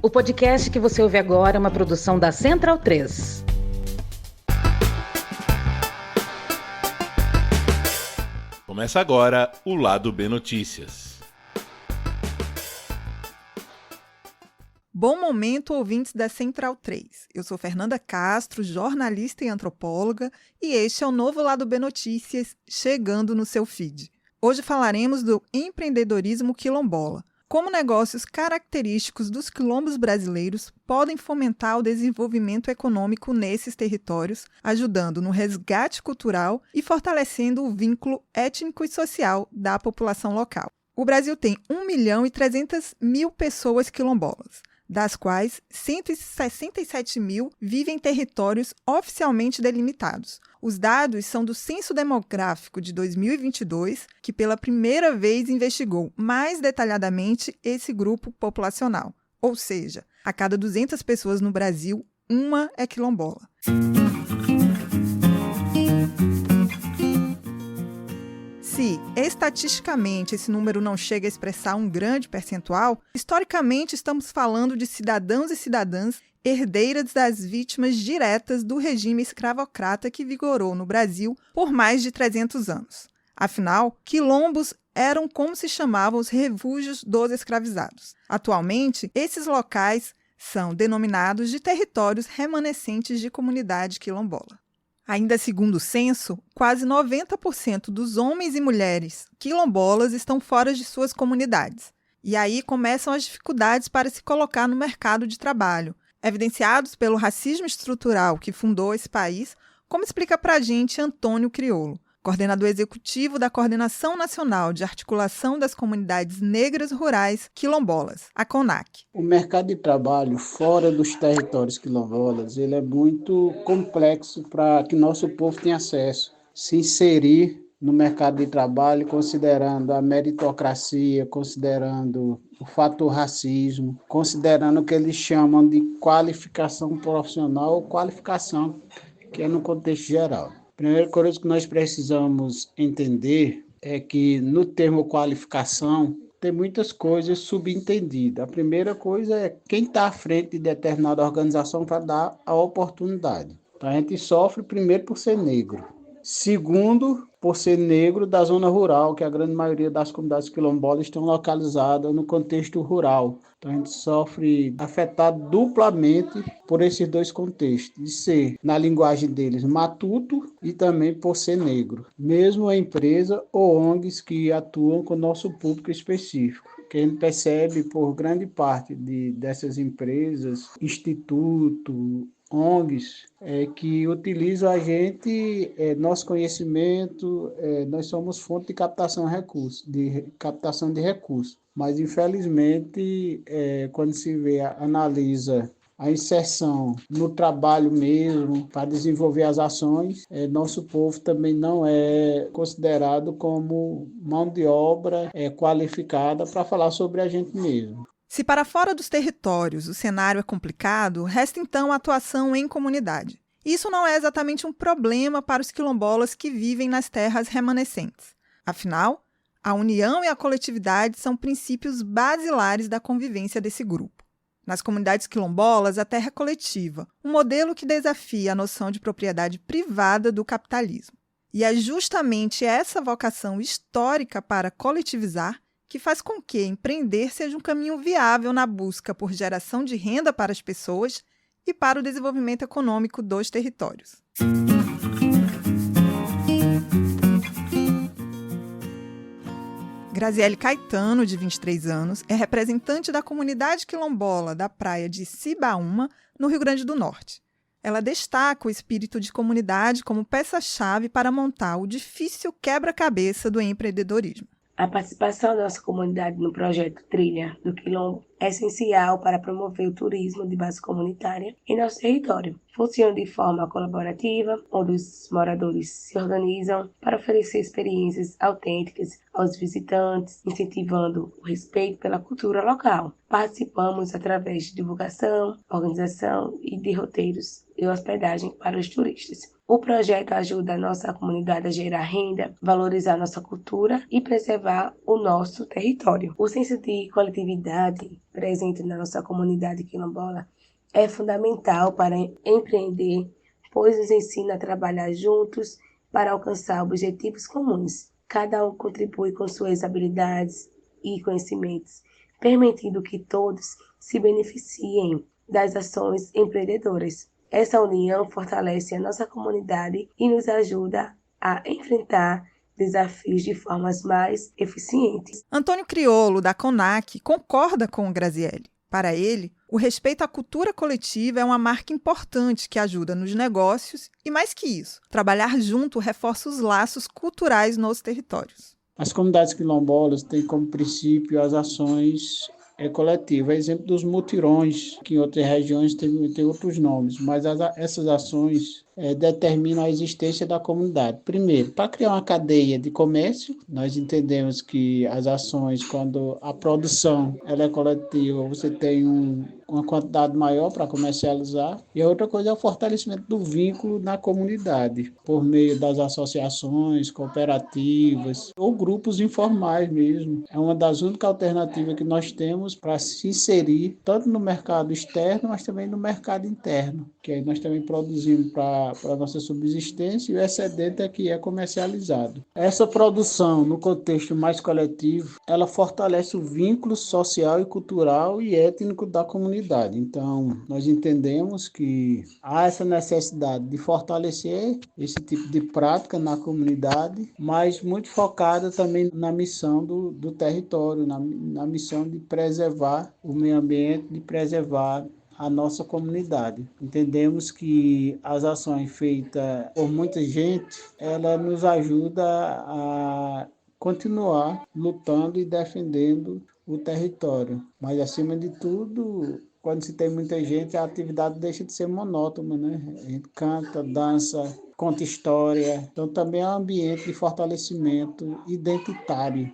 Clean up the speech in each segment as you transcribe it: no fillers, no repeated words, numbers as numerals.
O podcast que você ouve agora é uma produção da Central 3. Começa agora o Lado B Notícias. Bom momento, ouvintes da Central 3. Eu sou Fernanda Castro, jornalista e antropóloga, e este é o novo Lado B Notícias, chegando no seu feed. Hoje falaremos do empreendedorismo quilombola, como negócios característicos dos quilombos brasileiros podem fomentar o desenvolvimento econômico nesses territórios, ajudando no resgate cultural e fortalecendo o vínculo étnico e social da população local. O Brasil tem 1.300.000 pessoas quilombolas, das quais 167 mil vivem em territórios oficialmente delimitados. Os dados são do Censo Demográfico de 2022, que pela primeira vez investigou mais detalhadamente esse grupo populacional. Ou seja, a cada 200 pessoas no Brasil, uma é quilombola. Se, estatisticamente, esse número não chega a expressar um grande percentual, historicamente estamos falando de cidadãos e cidadãs herdeiras das vítimas diretas do regime escravocrata que vigorou no Brasil por mais de 300 anos. Afinal, quilombos eram como se chamavam os refúgios dos escravizados. Atualmente, esses locais são denominados de territórios remanescentes de comunidade quilombola. Ainda segundo o censo, quase 90% dos homens e mulheres quilombolas estão fora de suas comunidades. E aí começam as dificuldades para se colocar no mercado de trabalho, evidenciados pelo racismo estrutural que fundou esse país, como explica para a gente Antônio Criolo, coordenador executivo da Coordenação Nacional de Articulação das Comunidades Negras Rurais Quilombolas, a CONAQ. O mercado de trabalho fora dos territórios quilombolas ele é muito complexo para que nosso povo tenha acesso, se inserir no mercado de trabalho, considerando a meritocracia, considerando o fator racismo, considerando o que eles chamam de qualificação profissional ou qualificação, que é no contexto geral. A primeira coisa que nós precisamos entender é que no termo qualificação tem muitas coisas subentendidas. A primeira coisa é quem está à frente de determinada organização para dar a oportunidade. Então, a gente sofre primeiro por ser negro. Segundo, por ser negro da zona rural, que a grande maioria das comunidades quilombolas estão localizadas no contexto rural. Então a gente sofre afetado duplamente por esses dois contextos, de ser, na linguagem deles, matuto e também por ser negro. Mesmo a empresa ou ONGs que atuam com o nosso público específico. Que a gente percebe por grande parte dessas empresas, instituto, ONGs, que utilizam a gente, nosso conhecimento, nós somos fonte de captação de recursos. Mas, infelizmente, quando se analisa a inserção no trabalho mesmo, para desenvolver as ações, nosso povo também não é considerado como mão de obra qualificada para falar sobre a gente mesmo. Se para fora dos territórios o cenário é complicado, resta então a atuação em comunidade. Isso não é exatamente um problema para os quilombolas que vivem nas terras remanescentes. Afinal, a união e a coletividade são princípios basilares da convivência desse grupo. Nas comunidades quilombolas, a terra é coletiva, um modelo que desafia a noção de propriedade privada do capitalismo. E é justamente essa vocação histórica para coletivizar que faz com que empreender seja um caminho viável na busca por geração de renda para as pessoas e para o desenvolvimento econômico dos territórios. Graziele Caetano, de 23 anos, é representante da comunidade quilombola da praia de Cibaúma, no Rio Grande do Norte. Ela destaca o espírito de comunidade como peça-chave para montar o difícil quebra-cabeça do empreendedorismo. A participação da nossa comunidade no projeto Trilha do Quilombo é essencial para promover o turismo de base comunitária em nosso território. Funciona de forma colaborativa, onde os moradores se organizam para oferecer experiências autênticas aos visitantes, incentivando o respeito pela cultura local. Participamos através de divulgação, organização e de roteiros e hospedagem para os turistas. O projeto ajuda a nossa comunidade a gerar renda, valorizar nossa cultura e preservar o nosso território. O senso de coletividade presente na nossa comunidade quilombola é fundamental para empreender, pois nos ensina a trabalhar juntos para alcançar objetivos comuns. Cada um contribui com suas habilidades e conhecimentos, permitindo que todos se beneficiem das ações empreendedoras. Essa união fortalece a nossa comunidade e nos ajuda a enfrentar desafios de formas mais eficientes. Antônio Criolo, da CONAC, concorda com o Grazielli. Para ele, o respeito à cultura coletiva é uma marca importante que ajuda nos negócios e, mais que isso, trabalhar junto reforça os laços culturais nos territórios. As comunidades quilombolas têm como princípio as ações coletivas. Exemplo dos mutirões, que em outras regiões tem outros nomes, mas essas ações determinam a existência da comunidade. Primeiro, para criar uma cadeia de comércio, nós entendemos que as ações, quando a produção ela é coletiva, você tem uma quantidade maior para comercializar. E a outra coisa é o fortalecimento do vínculo na comunidade, por meio das associações, cooperativas ou grupos informais mesmo. É uma das únicas alternativas que nós temos para se inserir tanto no mercado externo, mas também no mercado interno, que aí nós também produzimos para a nossa subsistência e o excedente é que é comercializado. Essa produção, no contexto mais coletivo, ela fortalece o vínculo social e cultural e étnico da comunidade. Então, nós entendemos que há essa necessidade de fortalecer esse tipo de prática na comunidade, mas muito focada também na missão do território, na missão de preservar o meio ambiente, de preservar a nossa comunidade. Entendemos que as ações feitas por muita gente, ela nos ajuda a continuar lutando e defendendo o território. Mas, acima de tudo, quando se tem muita gente, a atividade deixa de ser monótona, né? A gente canta, dança, conta história. Então, também é um ambiente de fortalecimento identitário.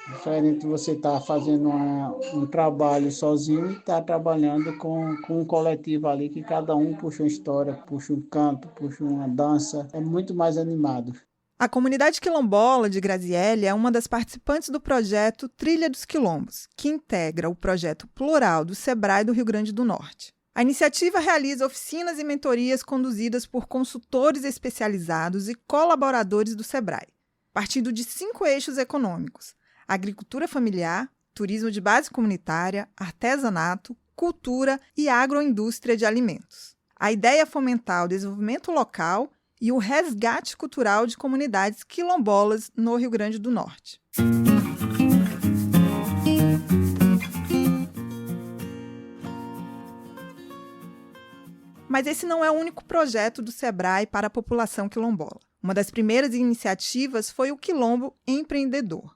Diferente de você estar fazendo um trabalho sozinho e estar trabalhando com um coletivo ali, que cada um puxa uma história, puxa um canto, puxa uma dança. É muito mais animado. A comunidade quilombola de Grazielli é uma das participantes do projeto Trilha dos Quilombos, que integra o projeto Plural do SEBRAE do Rio Grande do Norte. A iniciativa realiza oficinas e mentorias conduzidas por consultores especializados e colaboradores do SEBRAE, partindo de 5 eixos econômicos: agricultura familiar, turismo de base comunitária, artesanato, cultura e agroindústria de alimentos. A ideia é fomentar o desenvolvimento local e o resgate cultural de comunidades quilombolas no Rio Grande do Norte. Mas esse não é o único projeto do SEBRAE para a população quilombola. Uma das primeiras iniciativas foi o Quilombo Empreendedor.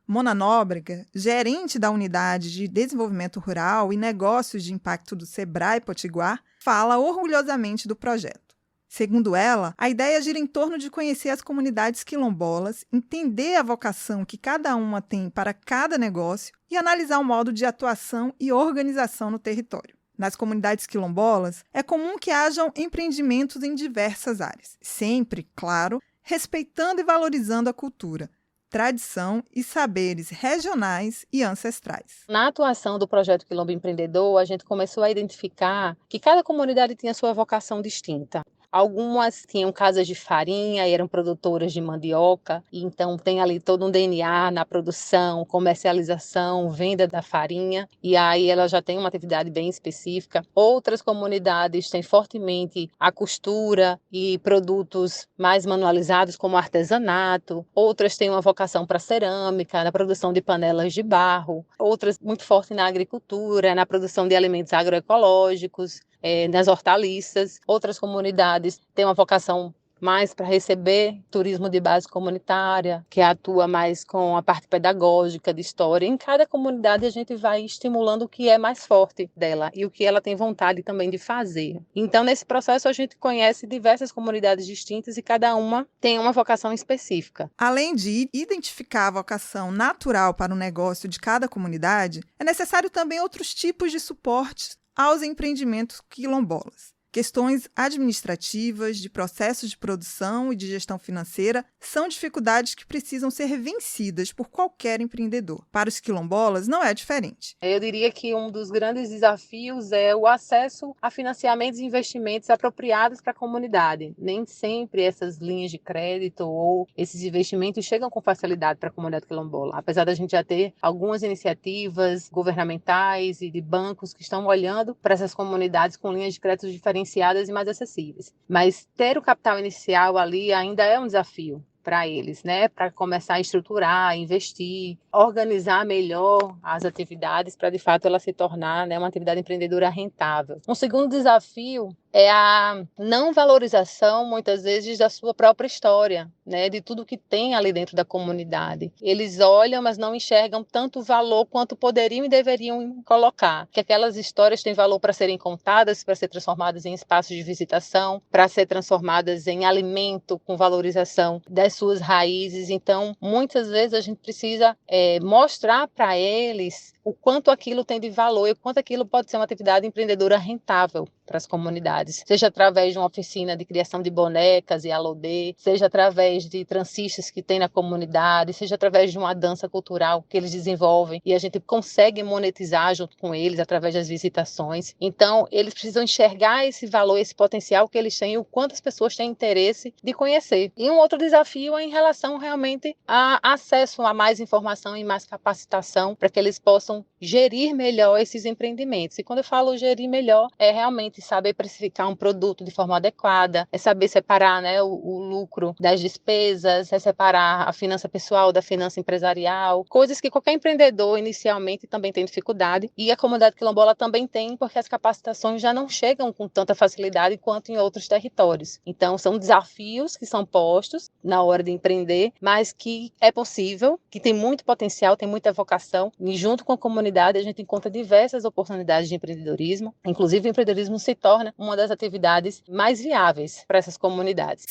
Mona Nóbrega, gerente da Unidade de Desenvolvimento Rural e Negócios de Impacto do SEBRAE Potiguar, fala orgulhosamente do projeto. Segundo ela, a ideia gira em torno de conhecer as comunidades quilombolas, entender a vocação que cada uma tem para cada negócio e analisar o modo de atuação e organização no território. Nas comunidades quilombolas, é comum que hajam empreendimentos em diversas áreas, sempre, claro, respeitando e valorizando a cultura, tradição e saberes regionais e ancestrais. Na atuação do projeto Quilombo Empreendedor, a gente começou a identificar que cada comunidade tinha sua vocação distinta. Algumas tinham casas de farinha e eram produtoras de mandioca, e então tem ali todo um DNA na produção, comercialização, venda da farinha, e aí ela já tem uma atividade bem específica. Outras comunidades têm fortemente a costura e produtos mais manualizados, como artesanato. Outras têm uma vocação para cerâmica, na produção de panelas de barro. Outras muito forte na agricultura, na produção de alimentos agroecológicos, nas hortaliças. Outras comunidades têm uma vocação mais para receber turismo de base comunitária, que atua mais com a parte pedagógica de história. Em cada comunidade a gente vai estimulando o que é mais forte dela e o que ela tem vontade também de fazer. Então, nesse processo, a gente conhece diversas comunidades distintas e cada uma tem uma vocação específica. Além de identificar a vocação natural para o negócio de cada comunidade, é necessário também outros tipos de suportes aos empreendimentos quilombolas. Questões administrativas, de processos de produção e de gestão financeira são dificuldades que precisam ser vencidas por qualquer empreendedor. Para os quilombolas, não é diferente. Eu diria que um dos grandes desafios é o acesso a financiamentos e investimentos apropriados para a comunidade. Nem sempre essas linhas de crédito ou esses investimentos chegam com facilidade para a comunidade quilombola. Apesar da gente já ter algumas iniciativas governamentais e de bancos que estão olhando para essas comunidades com linhas de crédito diferenciadas e mais acessíveis. Mas ter o capital inicial ali ainda é um desafio para eles, né? Para começar a estruturar, investir, organizar melhor as atividades para, de fato, ela se tornar, né, uma atividade empreendedora rentável. Um segundo desafio é a não valorização, muitas vezes, da sua própria história, né, de tudo que tem ali dentro da comunidade. Eles olham, mas não enxergam tanto valor quanto poderiam e deveriam colocar. Que aquelas histórias têm valor para serem contadas, para ser transformadas em espaços de visitação, para ser transformadas em alimento com valorização das suas raízes. Então, muitas vezes a gente precisa mostrar para eles o quanto aquilo tem de valor e o quanto aquilo pode ser uma atividade empreendedora rentável para as comunidades, seja através de uma oficina de criação de bonecas e alodê, seja através de transistas que tem na comunidade, seja através de uma dança cultural que eles desenvolvem e a gente consegue monetizar junto com eles através das visitações. Então, eles precisam enxergar esse valor, esse potencial que eles têm e o quanto as pessoas têm interesse de conhecer. E um outro desafio é em relação realmente a acesso a mais informação e mais capacitação para que eles possam gerir melhor esses empreendimentos. E quando eu falo gerir melhor, é realmente saber precificar um produto de forma adequada, é saber separar, né, o lucro das despesas, é separar a finança pessoal da finança empresarial, coisas que qualquer empreendedor inicialmente também tem dificuldade e a comunidade quilombola também tem, porque as capacitações já não chegam com tanta facilidade quanto em outros territórios. Então, são desafios que são postos na hora de empreender, mas que é possível, que tem muito potencial, tem muita vocação e junto com a comunidade a gente encontra diversas oportunidades de empreendedorismo, inclusive o empreendedorismo se torna uma das atividades mais viáveis para essas comunidades.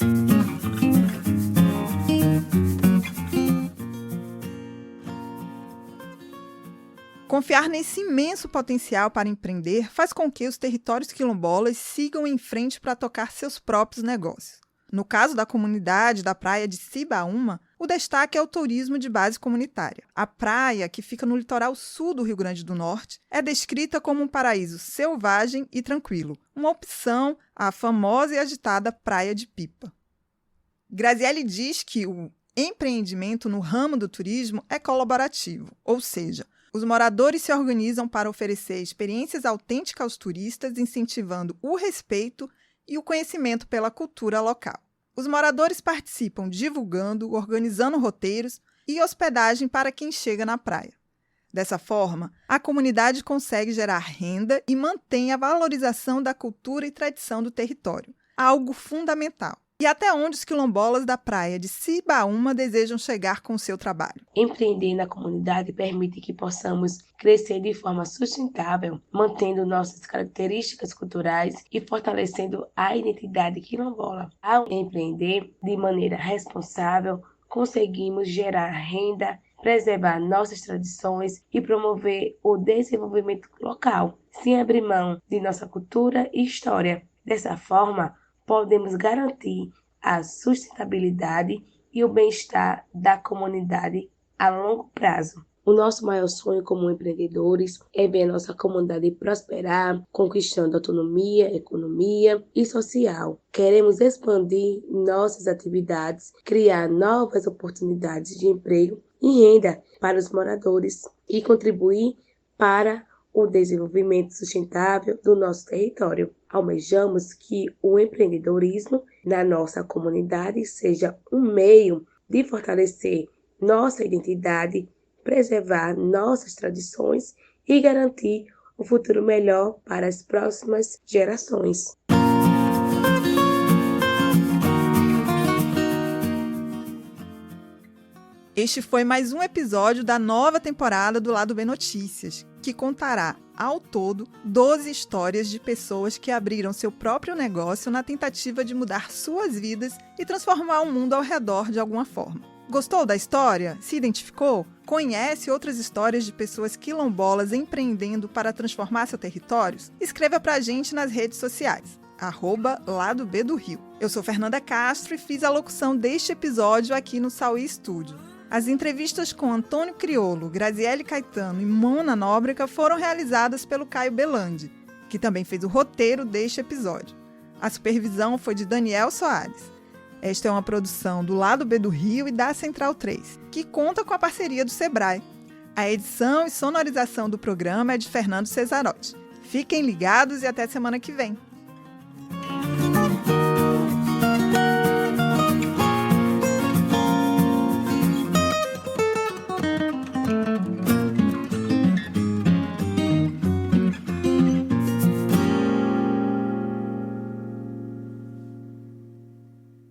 Confiar nesse imenso potencial para empreender faz com que os territórios quilombolas sigam em frente para tocar seus próprios negócios. No caso da comunidade da praia de Cibaúma, o destaque é o turismo de base comunitária. A praia, que fica no litoral sul do Rio Grande do Norte, é descrita como um paraíso selvagem e tranquilo, uma opção à famosa e agitada Praia de Pipa. Graziele diz que o empreendimento no ramo do turismo é colaborativo, ou seja, os moradores se organizam para oferecer experiências autênticas aos turistas, incentivando o respeito e o conhecimento pela cultura local. Os moradores participam divulgando, organizando roteiros e hospedagem para quem chega na praia. Dessa forma, a comunidade consegue gerar renda e mantém a valorização da cultura e tradição do território, algo fundamental. E até onde os quilombolas da praia de Cibaúma desejam chegar com o seu trabalho? Empreender na comunidade permite que possamos crescer de forma sustentável, mantendo nossas características culturais e fortalecendo a identidade quilombola. Ao empreender de maneira responsável, conseguimos gerar renda, preservar nossas tradições e promover o desenvolvimento local, sem abrir mão de nossa cultura e história. Dessa forma, podemos garantir a sustentabilidade e o bem-estar da comunidade a longo prazo. O nosso maior sonho como empreendedores é ver a nossa comunidade prosperar, conquistando autonomia, economia e social. Queremos expandir nossas atividades, criar novas oportunidades de emprego e renda para os moradores e contribuir para o desenvolvimento sustentável do nosso território. Almejamos que o empreendedorismo na nossa comunidade seja um meio de fortalecer nossa identidade, preservar nossas tradições e garantir um futuro melhor para as próximas gerações. Este foi mais um episódio da nova temporada do Lado B Notícias, que contará, ao todo, 12 histórias de pessoas que abriram seu próprio negócio na tentativa de mudar suas vidas e transformar o mundo ao redor de alguma forma. Gostou da história? Se identificou? Conhece outras histórias de pessoas quilombolas empreendendo para transformar seus territórios? Escreva pra gente nas redes sociais. @Lado B do Rio. Eu sou Fernanda Castro e fiz a locução deste episódio aqui no Sauí Estúdio. As entrevistas com Antônio Criolo, Graziele Caetano e Mona Nóbrega foram realizadas pelo Caio Belandi, que também fez o roteiro deste episódio. A supervisão foi de Daniel Soares. Esta é uma produção do Lado B do Rio e da Central 3, que conta com a parceria do Sebrae. A edição e sonorização do programa é de Fernando Cesarotti. Fiquem ligados e até semana que vem.